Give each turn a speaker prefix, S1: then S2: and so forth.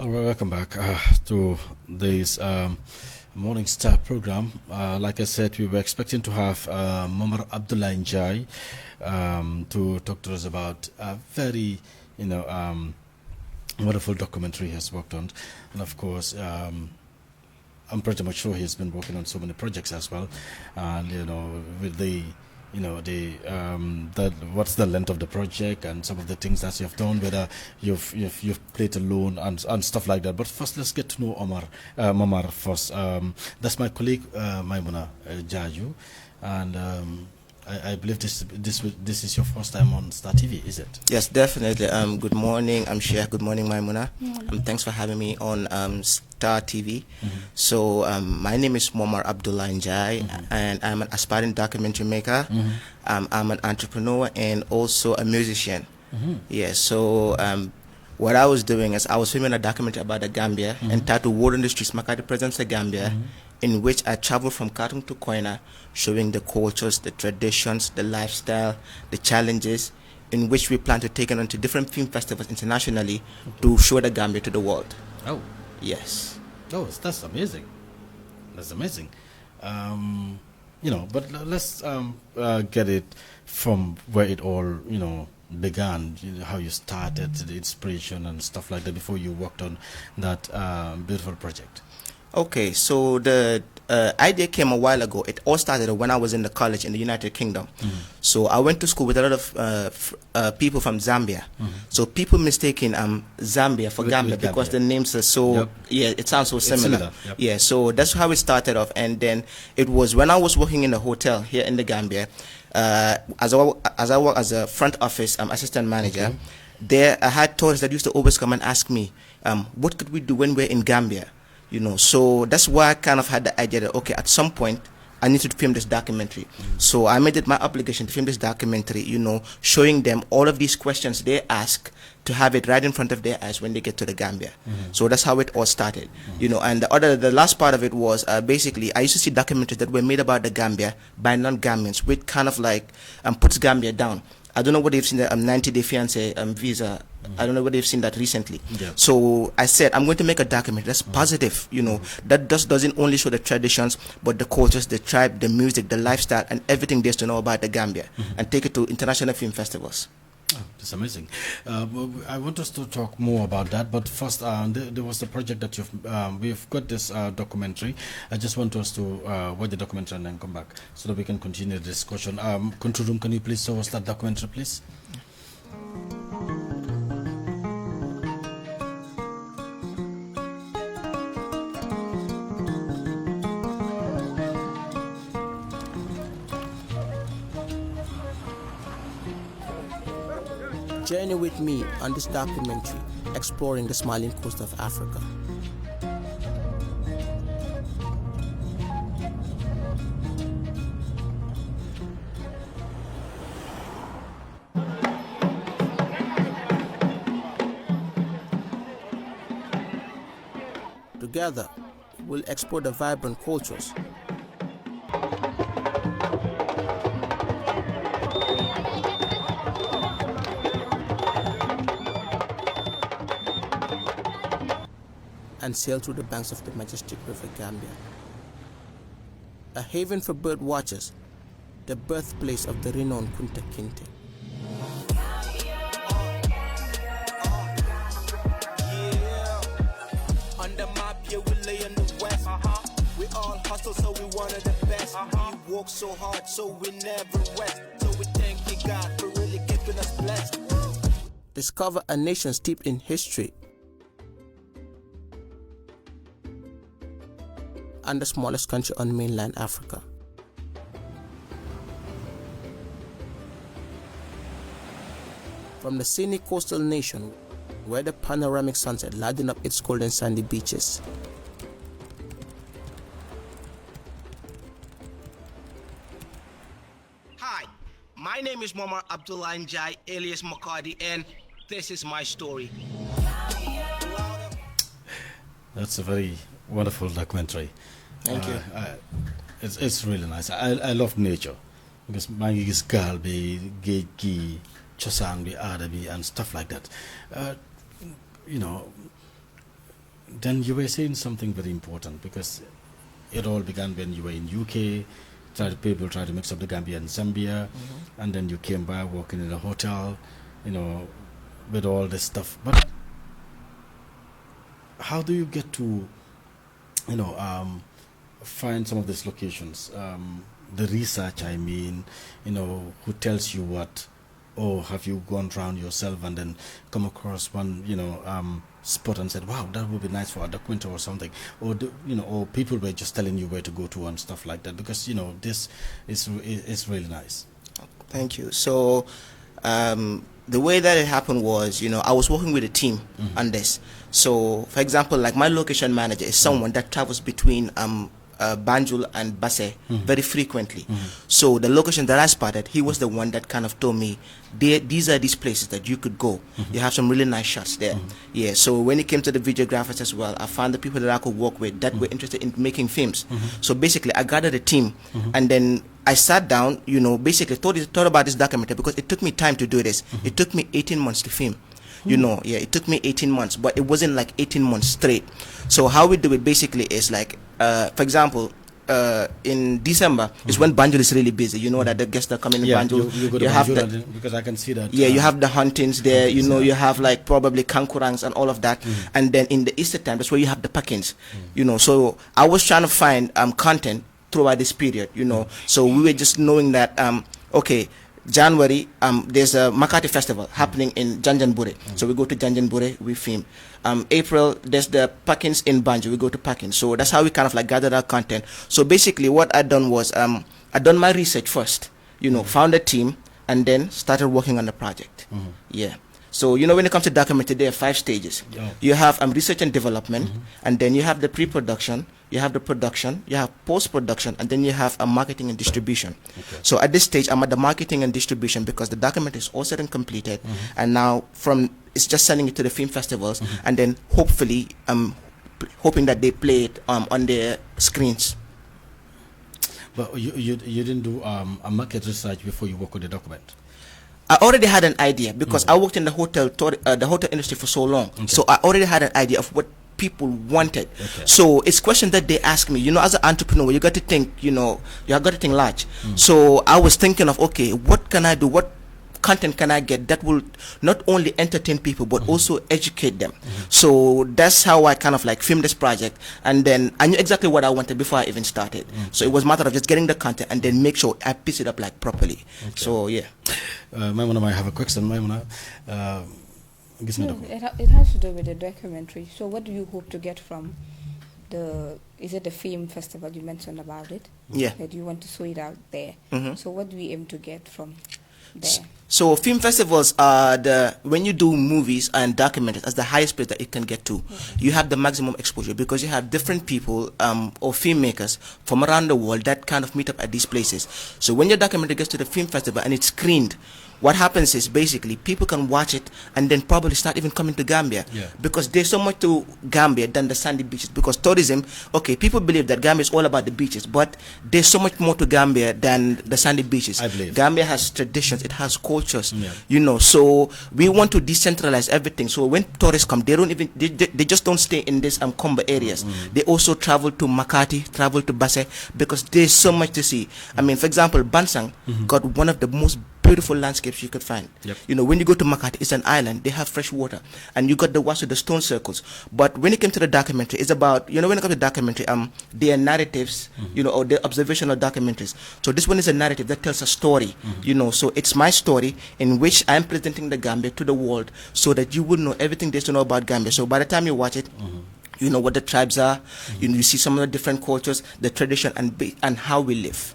S1: All right, welcome back to this Morning Star program. Like I said, we were expecting to have Momar Abdullah Njai to talk to us about a very, wonderful documentary he has worked on. And of course, I'm pretty much sure he's been working on so many projects as well. And, with the what's the length of the project and some of the things that you've done, whether you've played alone and stuff like that. But first, let's get to know Momar first. That's my colleague Maimunna Jarju, and I believe this is your first time on Star TV, is it?
S2: Yes, definitely. Good morning. I'm Sheikh. Good morning, Maimunna. Thanks for having me on Star TV. So my name is Momar Abdullah Njai, and I'm an aspiring documentary maker. I'm an entrepreneur and also a musician. Yeah. So what I was doing is I was filming a documentary about the Gambia entitled "Word on the Streets: Mcadi Presents the Gambia," in which I traveled from Khartoum to Koina, showing the cultures, the traditions, the lifestyle, the challenges, in which we plan to take it onto different film festivals internationally to show the Gambia to the world.
S1: Oh,
S2: yes.
S1: Oh, that's amazing. That's amazing. But let's get it from where it all, began, how you started, the inspiration and stuff like that before you worked on that beautiful project.
S2: Okay, so the idea came a while ago. It all started when I was in the college in the United Kingdom. So I went to school with a lot of people from Zambia. So people mistaking Zambia for Gambia because the names are so, it sounds so similar. Yeah, so that's how it started off. And then it was when I was working in a hotel here in the Gambia, as I work as a front office assistant manager, there I had tourists that used to always come and ask me, what could we do when we're in Gambia? So that's why I kind of had the idea that, okay, at some point, I need to film this documentary. So I made it my obligation to film this documentary, showing them all of these questions they ask, to have it right in front of their eyes when they get to the Gambia. So that's how it all started, and the last part of it was basically I used to see documentaries that were made about the Gambia by non-Gambians, which kind of like puts Gambia down. I don't know whether you've seen the 90-day fiance visa. I don't know whether you've seen that recently. So I said, I'm going to make a documentary that's positive, that doesn't only show the traditions, but the cultures, the tribe, the music, the lifestyle, and everything there's to know about the Gambia, and take it to international film festivals.
S1: Oh, that's amazing. I want us to talk more about that, but first, there was the project that we've got this documentary. I just want us to watch the documentary and then come back so that we can continue the discussion. Control room, can you please show us that documentary, please?
S2: Journey with me on this documentary, exploring the smiling coast of Africa. Together, we'll explore the vibrant cultures, and sail through the banks of the majestic river Gambia. A haven for bird watchers, the birthplace of the renowned Kunta Kinte. On the map, yeah, we lay in the west. We all hustle, so we one of the best. We work so hard, so we never rest. So we thank you, God, for really keeping us blessed. Discover a nation steeped in history, and the smallest country on mainland Africa. From the scenic coastal nation, where the panoramic sunset lighting up its golden sandy beaches, Hi, my name is Momar Abdullah Njai, alias Mcadi, and this is my story.
S1: That's a very wonderful documentary.
S2: Thank you.
S1: It's really nice. I love nature because my is girl be Gaye, chosan be Adabi and stuff like that. then you were saying something very important, because it all began when you were in UK. People tried to mix up the Gambia and Zambia, and then you came back working in a hotel, with all this stuff. But how do you get to, find some of these locations? The research, I mean, who tells you what, or have you gone around yourself and then come across one, spot and said, wow, that would be nice for a documentary or something, or or people were just telling you where to go to and stuff like that, because this is really nice.
S2: Thank you. So the way that it happened was, I was working with a team on this. So for example, like my location manager is someone that travels between Banjul and Basse very frequently. So the location that I spotted, he was the one that kind of told me, these are these places that you could go. You have some really nice shots there. Yeah. So when it came to the videographers as well, I found the people that I could work with that were interested in making films. So basically, I gathered a team, and then I sat down, basically thought about this documentary, because it took me time to do this. It took me 18 months to film. It took me 18 months, but it wasn't like 18 months straight. So how we do it basically is like, for example, in December is when Banjul is really busy. You know that the guests are coming in Banjul.
S1: You go to Banjul, because I can see that.
S2: Yeah, you have the huntings there. You have like probably kankurangs and all of that. And then in the Easter time, that's where you have the packings. So I was trying to find content throughout this period. So we were just knowing that okay, January, there's a Mcadi festival happening in Janjanbure. So we go to Janjanbure, we film. April, there's the Packins in Banjul, we go to Packins. So that's how we kind of like gathered our content. So basically what I done was, I done my research first, found a team, and then started working on the project. Yeah. So, when it comes to documentary, there are 5 stages. You have research and development, and then you have the pre-production, you have the production, you have post-production, and then you have marketing and distribution. So at this stage, I'm at the marketing and distribution, because the documentary is all set and completed, and now it's just sending it to the film festivals, and then hopefully, hoping that they play it on their screens.
S1: But you didn't do a market research before you work on the document?
S2: I already had an idea, because I worked in the hotel industry for so long. So I already had an idea of what people wanted. So it's question that they ask me, as an entrepreneur, you got to think, you got to think large. So I was thinking of, okay, what can I do? What content can I get that will not only entertain people but also educate them? So that's how I kind of like filmed this project, and then I knew exactly what I wanted before I even started. So it was a matter of just getting the content and then make sure I piece it up like properly. So yeah.
S1: Maimunna, I have a question. Maimunna,
S3: it has to do with the documentary. So what do you hope to get from is it the film festival you mentioned about it?
S2: Yeah.
S3: That you want to show it out there. So what do we aim to get from there?
S2: So film festivals are when you do movies and documentaries, that's the highest place that it can get to. You have the maximum exposure, because you have different people or filmmakers from around the world that kind of meet up at these places. So when your documentary gets to the film festival and it's screened, what happens is basically people can watch it and then probably start even coming to Gambia, because there's so much to Gambia than the sandy beaches. Because tourism, okay, people believe that Gambia is all about the beaches, but there's so much more to Gambia than the sandy beaches.
S1: I believe
S2: Gambia has traditions, it has cultures, so we want to decentralize everything. So when tourists come, they just don't stay in these Komba areas. They also travel to Mcadi, travel to Basse, because there's so much to see. I mean, for example, Bansang got one of the most beautiful landscapes you could find. When you go to Mcadi, it's an island, they have fresh water, and you got the wash with the stone circles. But when it came to the documentary, it's about, when it comes to documentary, they are narratives, or the observational documentaries. So this one is a narrative that tells a story, so it's my story in which I'm presenting the Gambia to the world, so that you would know everything there's to know about Gambia. So by the time you watch it, you know what the tribes are, you see some of the different cultures, the tradition, and how we live.